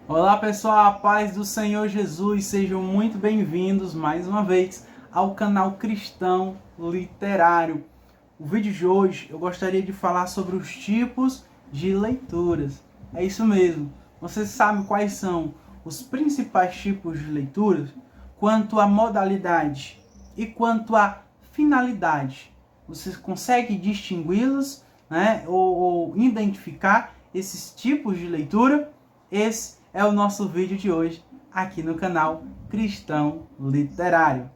Olá pessoal, a paz do Senhor Jesus, sejam muito bem-vindos mais uma vez ao canal Cristão Literário. O vídeo de hoje eu gostaria de falar sobre os tipos de leituras. É isso mesmo, você sabe quais são os principais tipos de leituras? Quanto à modalidade e quanto à finalidade. Você consegue distingui-los, né? ou identificar esses tipos de leitura? Esse é o nosso vídeo de hoje aqui no canal Cristão Literário.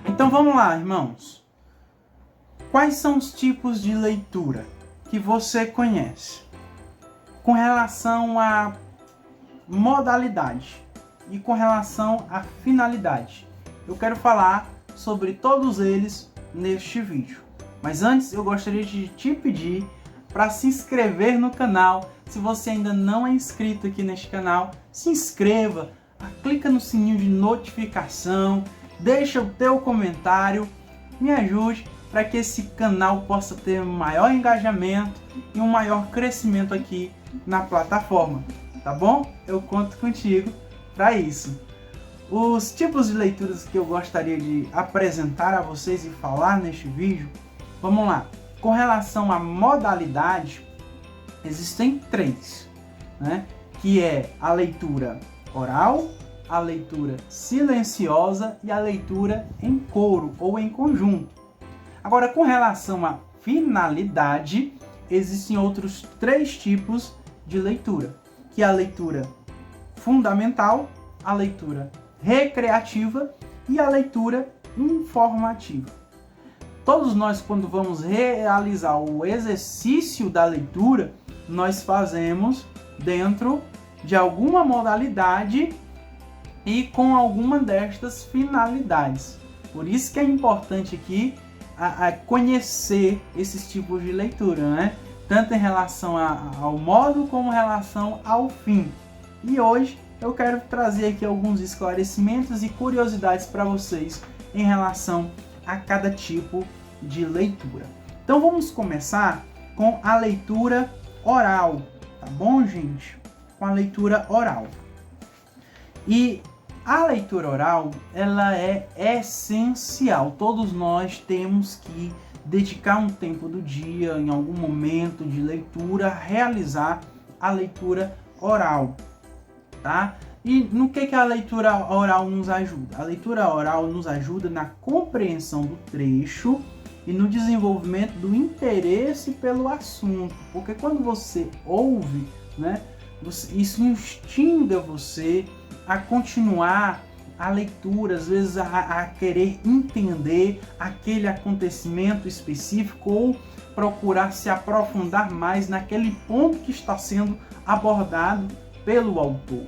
Então vamos lá, irmãos. Quais são os tipos de leitura que você conhece? Com relação à modalidade e com relação à finalidade, eu quero falar sobre todos eles neste vídeo. Mas antes eu gostaria de te pedir para se inscrever no canal. Se você ainda não é inscrito aqui neste canal, se inscreva, clica no sininho de notificação, deixa o teu comentário, me ajude para que esse canal possa ter um maior engajamento e um maior crescimento aqui na plataforma, tá bom? Eu conto contigo para isso. Os tipos de leituras que eu gostaria de apresentar a vocês e falar neste vídeo, vamos lá. Com relação à modalidade, existem três, né? Que é a leitura oral, a leitura silenciosa e a leitura em coro ou em conjunto. Agora, com relação à finalidade, existem outros três tipos de leitura, que é a leitura fundamental, a leitura recreativa e a leitura informativa. Todos nós, quando vamos realizar o exercício da leitura, nós fazemos dentro de alguma modalidade e com alguma destas finalidades. Por isso que é importante aqui conhecer esses tipos de leitura, né? Tanto em relação ao modo como em relação ao fim. E hoje eu quero trazer aqui alguns esclarecimentos e curiosidades para vocês em relação a cada tipo de leitura. Então vamos começar com a leitura oral, tá bom, gente? Com a leitura oral. E a leitura oral, ela é essencial. Todos nós temos que dedicar um tempo do dia, em algum momento de leitura, realizar a leitura oral, tá? E no que a leitura oral nos ajuda? A leitura oral nos ajuda na compreensão do trecho e no desenvolvimento do interesse pelo assunto. Porque quando você ouve, né, isso instiga você a continuar a leitura, às vezes a querer entender aquele acontecimento específico ou procurar se aprofundar mais naquele ponto que está sendo abordado pelo autor.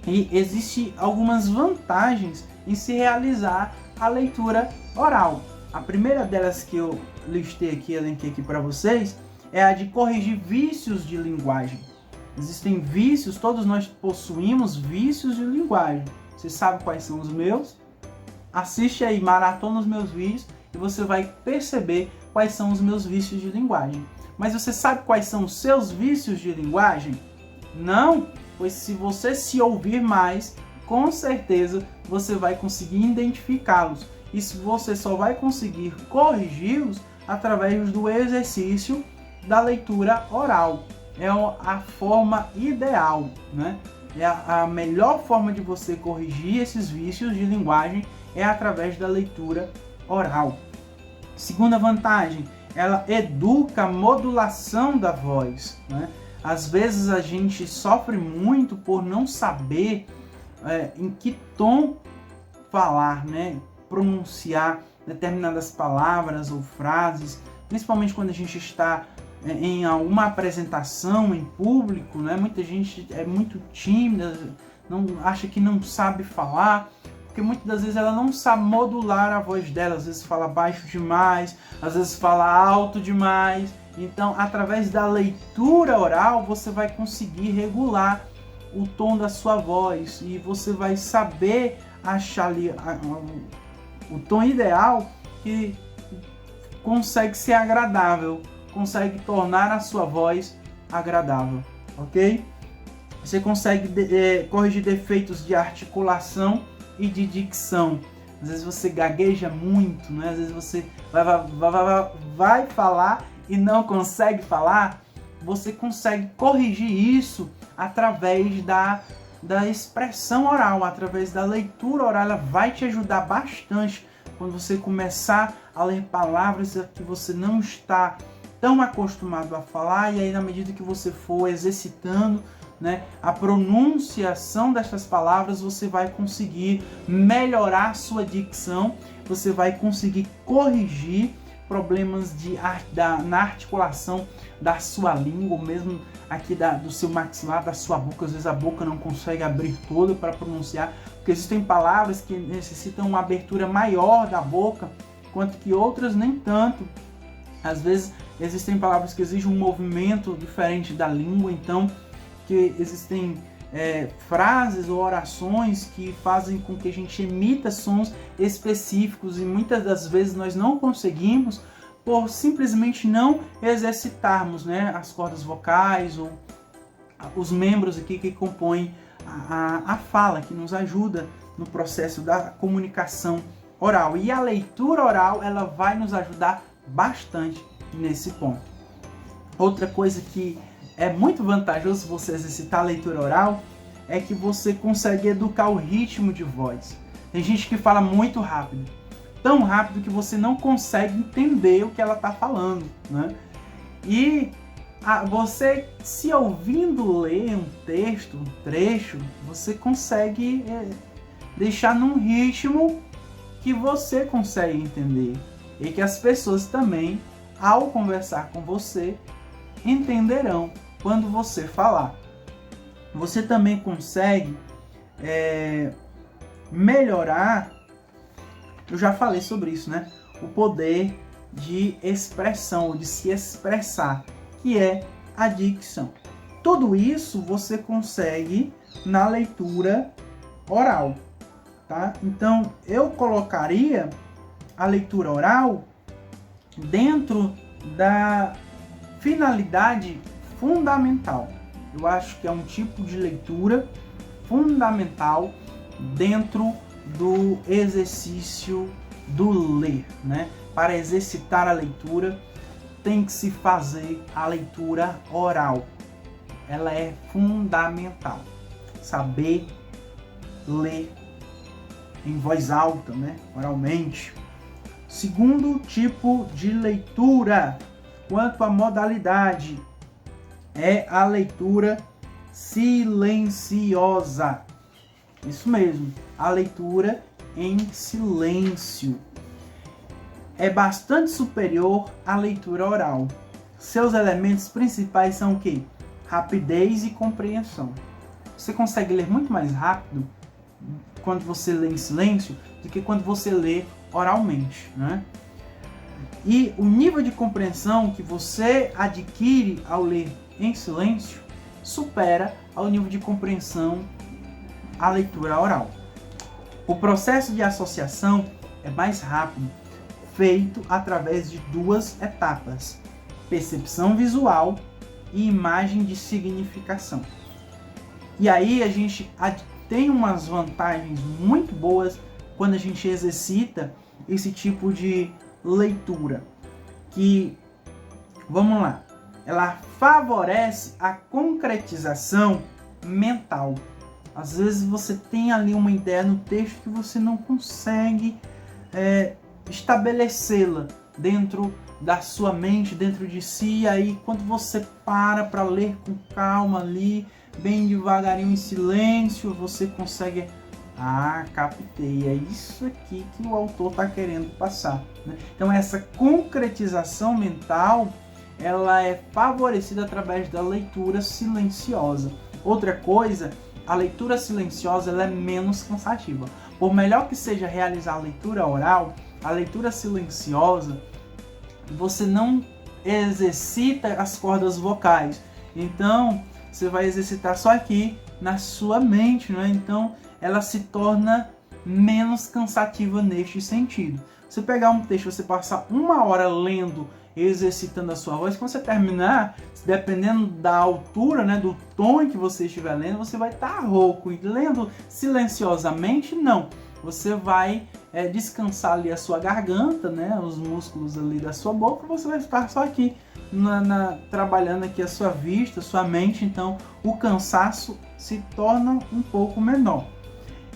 E existem algumas vantagens em se realizar a leitura oral. A primeira delas que eu listei aqui, elenquei aqui para vocês, é a de corrigir vícios de linguagem. Existem vícios, todos nós possuímos vícios de linguagem. Você sabe quais são os meus? Assiste aí, maratona os meus vídeos e você vai perceber quais são os meus vícios de linguagem. Mas você sabe quais são os seus vícios de linguagem? Não? Pois se você se ouvir mais, com certeza você vai conseguir identificá-los. E você só vai conseguir corrigi-los através do exercício da leitura oral. É a forma ideal, né? É a melhor forma de você corrigir esses vícios de linguagem é através da leitura oral. Segunda vantagem, ela educa a modulação da voz, né? Às vezes a gente sofre muito por não saber em que tom falar, né? Pronunciar determinadas palavras ou frases, principalmente quando a gente está em alguma apresentação em público, né? Muita gente é muito tímida, não acha que não sabe falar, porque muitas das vezes ela não sabe modular a voz dela, às vezes fala baixo demais, às vezes fala alto demais. Então, através da leitura oral, você vai conseguir regular o tom da sua voz e você vai saber achar ali o tom ideal que consegue ser agradável, consegue tornar a sua voz agradável, ok? Você consegue corrigir defeitos de articulação e de dicção. Às vezes você gagueja muito, né? Às vezes você vai falar e não consegue falar. Você consegue corrigir isso através da expressão oral, através da leitura oral. Ela vai te ajudar bastante quando você começar a ler palavras que você não está tão acostumado a falar, e aí na medida que você for exercitando, né, a pronunciação dessas palavras, você vai conseguir melhorar sua dicção, você vai conseguir corrigir problemas na articulação da sua língua, ou mesmo aqui do seu maxilar, da sua boca. Às vezes a boca não consegue abrir toda para pronunciar, porque existem palavras que necessitam uma abertura maior da boca, enquanto que outras nem tanto. Às vezes existem palavras que exigem um movimento diferente da língua, então que existem frases ou orações que fazem com que a gente emita sons específicos, e muitas das vezes nós não conseguimos por simplesmente não exercitarmos, né, as cordas vocais ou os membros aqui que compõem a fala, que nos ajuda no processo da comunicação oral. E a leitura oral, ela vai nos ajudar bastante nesse ponto. Outra coisa que é muito vantajoso você exercitar a leitura oral é que você consegue educar o ritmo de voz. Tem gente que fala muito rápido, tão rápido que você não consegue entender o que ela está falando, né? E você, se ouvindo ler um texto, um trecho, você consegue deixar num ritmo que você consegue entender, e que as pessoas também, ao conversar com você, entenderão quando você falar. Você também consegue melhorar, eu já falei sobre isso, né? O poder de expressão, de se expressar, que é a dicção. Tudo isso você consegue na leitura oral, tá? Então eu colocaria a leitura oral dentro da finalidade fundamental. Eu acho que é um tipo de leitura fundamental dentro do exercício do ler, né? Para exercitar a leitura, tem que se fazer a leitura oral. Ela é fundamental. Saber ler em voz alta, né? Oralmente. Segundo tipo de leitura, quanto à modalidade, é a leitura silenciosa. Isso mesmo, a leitura em silêncio. É bastante superior à leitura oral. Seus elementos principais são o quê? Rapidez e compreensão. Você consegue ler muito mais rápido quando você lê em silêncio do que quando você lê oralmente, né? E o nível de compreensão que você adquire ao ler em silêncio supera ao nível de compreensão a leitura oral. O processo de associação é mais rápido, feito através de duas etapas: percepção visual e imagem de significação. E aí a gente tem umas vantagens muito boas quando a gente exercita esse tipo de leitura, que, vamos lá, ela favorece a concretização mental. Às vezes você tem ali uma ideia no texto que você não consegue estabelecê-la dentro da sua mente, dentro de si, e aí quando você para ler com calma ali, bem devagarinho, em silêncio, você consegue... captei, é isso aqui que o autor está querendo passar, né? Então essa concretização mental, ela é favorecida através da leitura silenciosa. Outra coisa, a leitura silenciosa, ela é menos cansativa. Por melhor que seja realizar a leitura oral, a leitura silenciosa, você não exercita as cordas vocais. Então, você vai exercitar só aqui na sua mente, né? Então, ela se torna menos cansativa neste sentido. Você pegar um texto, você passar 1 hora lendo, exercitando a sua voz, quando você terminar, dependendo da altura, né, do tom em que você estiver lendo, você vai estar rouco. E lendo silenciosamente, não. Você vai descansar ali a sua garganta, né, os músculos ali da sua boca, você vai estar só aqui trabalhando aqui a sua vista, a sua mente. Então o cansaço se torna um pouco menor.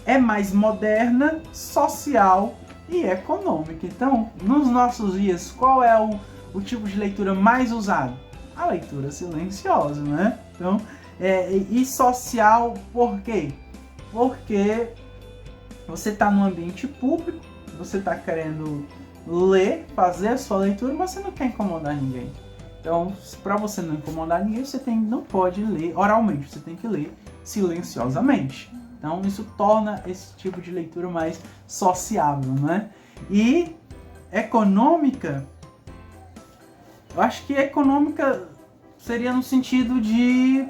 É mais moderna, social e econômica. Então, nos nossos dias, qual é o tipo de leitura mais usado? A leitura silenciosa, né? Então, e social por quê? Porque você está num ambiente público, você está querendo ler, fazer a sua leitura, mas você não quer incomodar ninguém. Então, para você não incomodar ninguém, você não pode ler oralmente, você tem que ler silenciosamente. Então, isso torna esse tipo de leitura mais sociável, né? E econômica, eu acho que econômica seria no sentido de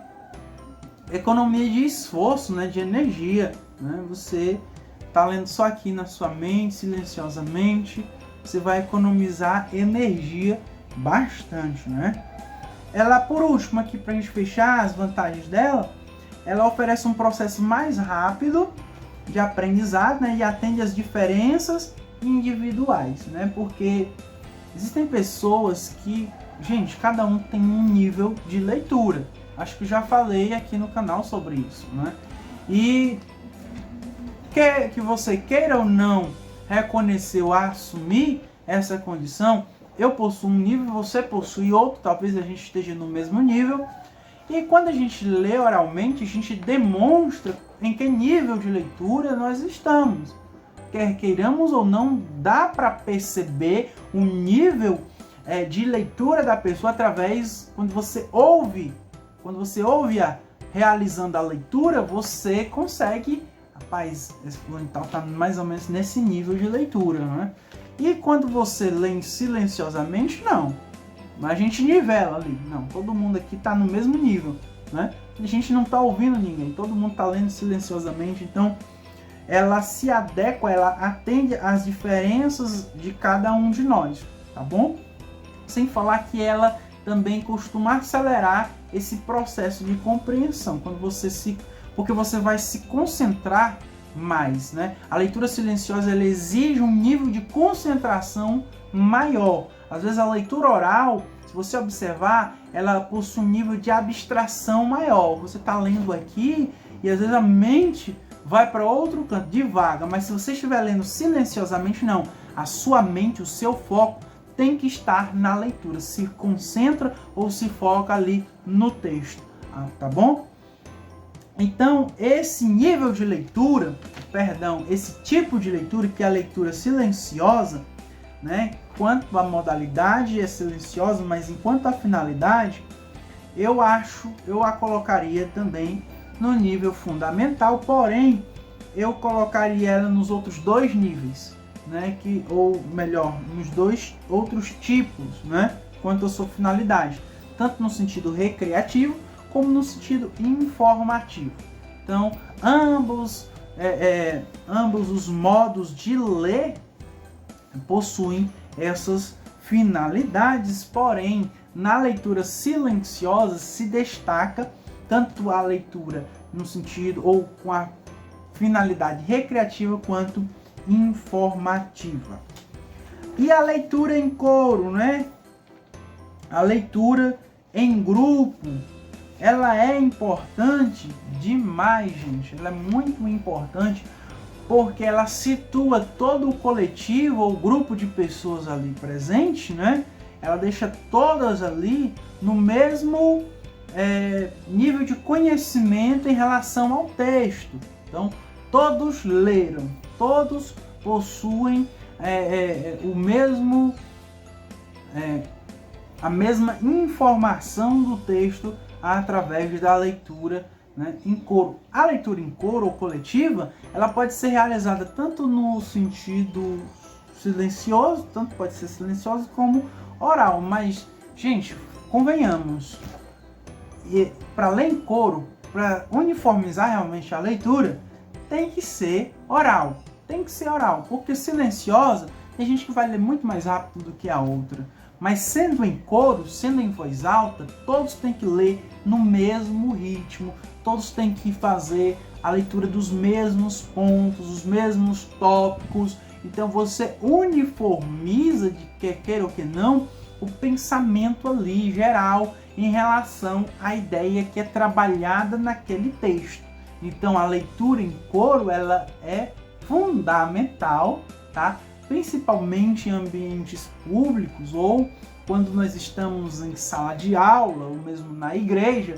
economia de esforço, né? De energia, né? Você está lendo só aqui na sua mente, silenciosamente, você vai economizar energia bastante, né? Ela, por último, aqui para a gente fechar as vantagens dela, ela oferece um processo mais rápido de aprendizado, né? E atende às diferenças individuais, né? Porque existem pessoas que, gente, cada um tem um nível de leitura. Acho que já falei aqui no canal sobre isso, né? E que você queira ou não reconhecer ou assumir essa condição, eu possuo um nível, você possui outro, talvez a gente esteja no mesmo nível. E quando a gente lê oralmente, a gente demonstra em que nível de leitura nós estamos. Quer queiramos ou não, dá para perceber o nível de leitura da pessoa através, quando você ouve realizando a leitura, você consegue, rapaz, esse fulano tal está mais ou menos nesse nível de leitura, né? E quando você lê silenciosamente, não. A gente nivela ali. Não, todo mundo aqui está no mesmo nível, né? A gente não está ouvindo ninguém, todo mundo está lendo silenciosamente. Então, ela se adequa, ela atende às diferenças de cada um de nós, tá bom? Sem falar que ela também costuma acelerar esse processo de compreensão, porque você vai se concentrar mais, né? A leitura silenciosa, ela exige um nível de concentração maior. Às vezes a leitura oral, se você observar, ela possui um nível de abstração maior. Você está lendo aqui e às vezes a mente vai para outro canto, divaga. Mas se você estiver lendo silenciosamente, não. A sua mente, o seu foco tem que estar na leitura. Se concentra ou se foca ali no texto. Tá bom? Então, esse nível de leitura, esse tipo de leitura, que é a leitura silenciosa, né? Quanto a modalidade é silenciosa, mas enquanto a finalidade, eu a colocaria também no nível fundamental, porém, eu colocaria ela nos outros dois níveis, né? Ou melhor, nos dois outros tipos, né? Quanto à sua finalidade, tanto no sentido recreativo, como no sentido informativo. Então, ambos os modos de ler possuem essas finalidades, porém, na leitura silenciosa se destaca tanto a leitura no sentido ou com a finalidade recreativa quanto informativa. E a leitura em coro, né? A leitura em grupo, ela é importante demais, gente. Ela é muito importante porque ela situa todo o coletivo ou grupo de pessoas ali presente, né? Ela deixa todas ali no mesmo nível de conhecimento em relação ao texto. Então, todos leram, todos possuem a mesma informação do texto através da leitura, né, em coro. A leitura em coro ou coletiva, ela pode ser realizada tanto no sentido silencioso, tanto pode ser silencioso como oral, mas, gente, convenhamos, para ler em coro, para uniformizar realmente a leitura, tem que ser oral, porque silenciosa, Tem gente que vai ler muito mais rápido do que a outra. Mas sendo em coro, sendo em voz alta, todos têm que ler no mesmo ritmo, todos têm que fazer a leitura dos mesmos pontos, os mesmos tópicos. Então você uniformiza, de quer queira ou que não, o pensamento ali geral em relação à ideia que é trabalhada naquele texto. Então a leitura em coro, ela é fundamental, tá? Principalmente em ambientes públicos ou quando nós estamos em sala de aula ou mesmo na igreja,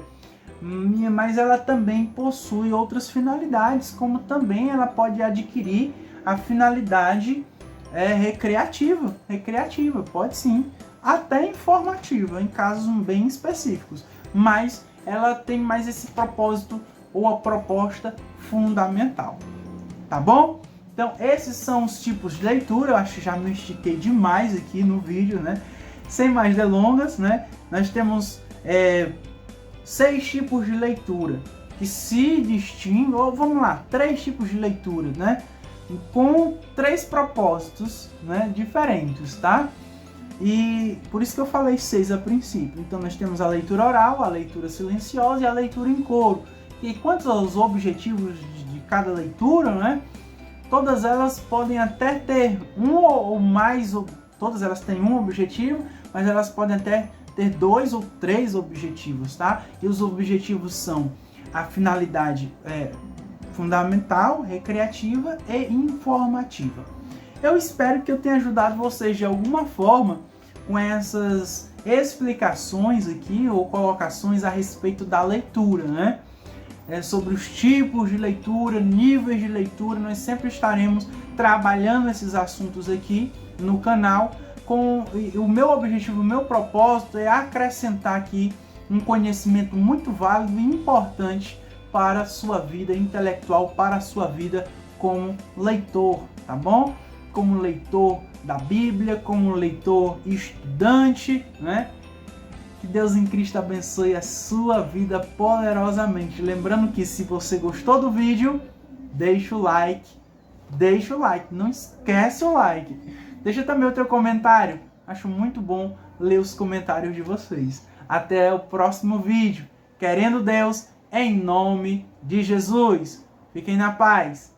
mas ela também possui outras finalidades, como também ela pode adquirir a finalidade recreativa, pode sim, até informativa, em casos bem específicos, mas ela tem mais esse propósito ou a proposta fundamental, tá bom? Então esses são os tipos de leitura. Eu acho que já me estiquei demais aqui no vídeo, né? Sem mais delongas, né? Nós temos 6 tipos de leitura que se distinguem, ou vamos lá, 3 tipos de leitura, né? Com 3 propósitos, né, diferentes, tá? E por isso que eu falei 6 a princípio. Então nós temos a leitura oral, a leitura silenciosa e a leitura em coro. E quanto aos objetivos de cada leitura, né? Todas elas podem até ter um ou mais, todas elas têm um objetivo, mas elas podem até ter 2 ou 3 objetivos, tá? E os objetivos são a finalidade fundamental, recreativa e informativa. Eu espero que eu tenha ajudado vocês de alguma forma com essas explicações aqui ou colocações a respeito da leitura, né? Sobre os tipos de leitura, níveis de leitura. Nós sempre estaremos trabalhando esses assuntos aqui no canal. O meu objetivo, o meu propósito é acrescentar aqui um conhecimento muito válido e importante para a sua vida intelectual, para a sua vida como leitor, tá bom? Como leitor da Bíblia, como leitor estudante, né? Que Deus em Cristo abençoe a sua vida poderosamente. Lembrando que se você gostou do vídeo, deixa o like, não esquece o like. Deixa também o teu comentário, acho muito bom ler os comentários de vocês. Até o próximo vídeo, querendo Deus, em nome de Jesus. Fiquem na paz.